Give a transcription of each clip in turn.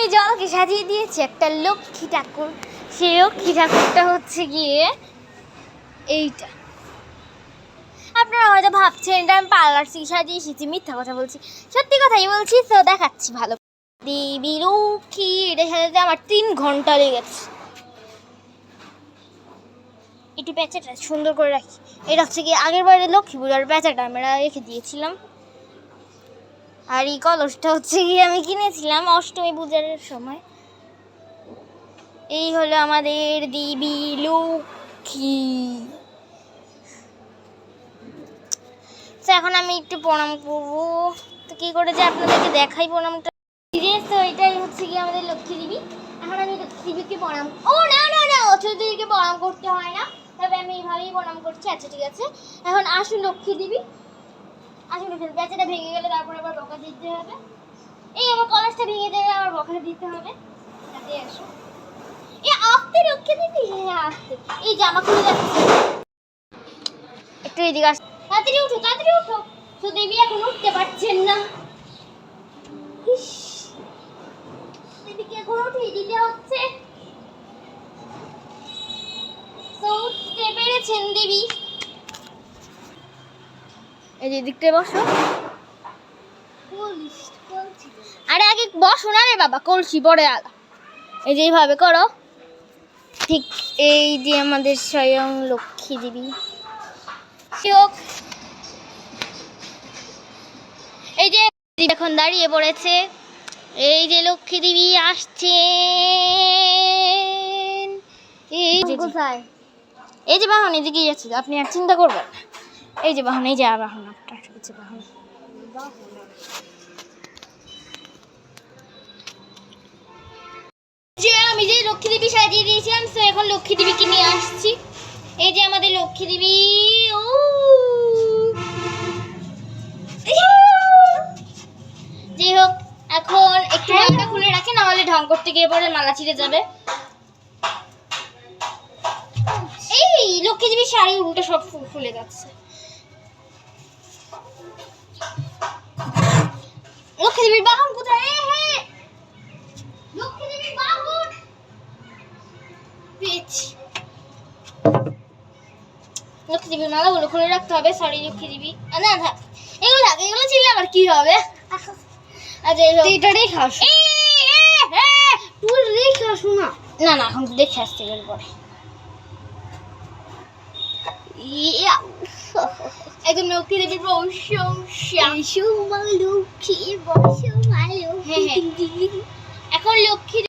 আমি জলকে সাজিয়ে দিয়েছি একটা লক্ষ্মী ঠাকুর। সেই লক্ষ্মী ঠাকুরটা হচ্ছে গিয়ে এইটা। আপনারা হয়তো ভাবছেন এটা আমি পার্লার থেকে সাজিয়ে এসেছি, মিথ্যা কথা বলছি, সত্যি কথাই বলছি। তো দেখাচ্ছি ভালো। দেবী লক্ষ্মী এটা সাজাতে আমার 3 ঘন্টা লেগেছে। এটি প্যাঁচাটা সুন্দর করে রাখি। এটা হচ্ছে কি আগের বারে লক্ষ্মী পূজার প্যাঁচাটা আমরা রেখে দিয়েছিলাম। আর এই কলসটা হচ্ছে গিয়ে আমি কিনেছিলাম অষ্টমী পূজার সময়। এই হলো আমাদের দেবী লক্ষ্মী। তো এখন আমি একটু প্রণাম করবো। তো কী করে যে আপনাদেরকে দেখাই প্রণামটা। তো এটাই হচ্ছে কি আমাদের লক্ষ্মী দেবী। এখন আমি লক্ষ্মী দেবীকে প্রণাম, ও না না না অচল দেবীকে প্রণাম করতে হয় না, তবে আমি এইভাবেই প্রণাম করছি। আচ্ছা ঠিক আছে, এখন আসুন লক্ষ্মী দেবী, আসুন। বেচাটা ভেঙে গেলে তারপরে আবার বকা দিতে হবে। এই আমার কলেজটা ভেঙে যাবে, আবার বকা দিতে হবে। তাতে আসো, এই আস্তে লক্ষ্মী দেবী, হ্যাঁ আস্তে। এই জামা খুলে যাচ্ছে, একটু এদিকে আস। তাড়াতাড়ি উঠো, তাড়াতাড়ি উঠো। তো দেবী এখন উঠতে পারছেন না। দেবীকে এখন উঠিয়ে দিতে হচ্ছে। তো উঠতে পেরেছেন দেবী। এই যে দিকটায় বসো। আরে আগে বসো না রে বাবা, কলসি পরে আলা। এই যে এইভাবে করো। ঠিক এই যে আমাদের স্বয়ং লক্ষ্মী দেবী। এই যে এখন দাঁড়িয়ে পড়েছে। এই যে লক্ষ্মী দেবী আসছেন। এই যে বাহন এদিকে যাচ্ছে, আপনি আর চিন্তা করবেন না। এই যে বাহন, এই যে বাহন, আপনার হচ্ছে বাহন। যে আমি যে লক্ষ্মী দেবী সাজিয়ে দিয়েছিলাম, তো এখন লক্ষ্মী দেবীকে নিয়ে আসছি। এই যে আমাদের লক্ষ্মী দেবী। ও যাই হোক, এখন একটু মালাটা খুলে রাখি, না হলে ঢং করতে গিয়ে পরে মালা ছিঁড়ে যাবে। এই লক্ষ্মী দেবীর শাড়ি উল্টে সব ফুল ফুলে যাচ্ছে। লক্ষ্মী দেবীর বাহন কোথায়? লক্ষ্মী দেবীর বাহন পেয়েছি। লক্ষ্মী দেবীর মালাগুলো খুলে রাখতে হবে। সরি লক্ষ্মী দেবী, না থাক, এগুলো থাক, এগুলো ছিললে আবার কি হবে। আচ্ছা এটা রেখে আসো। তুই রেখে আসো না। না না এখন দেখে আসতে গেলে পরে। একদম লক্ষ্মী দেবীর প্রশংসা। লক্ষ্মী এখন লক্ষ্মী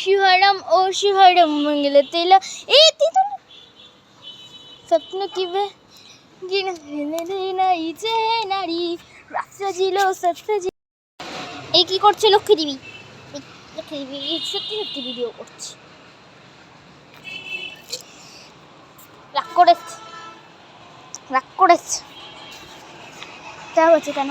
शिवरम ओ शिवरम मंगल तेला ए तीतो स्वप्न की वे जिन नहीं जे नारी रास्ता जिलो सत्य जी। এই কি করছে লক্ষ্মী দেবী? লক্ষ্মী দেবী সত্যি সত্যি ভিডিও করছে। রাগ করেছে তা হচ্ছে কেন?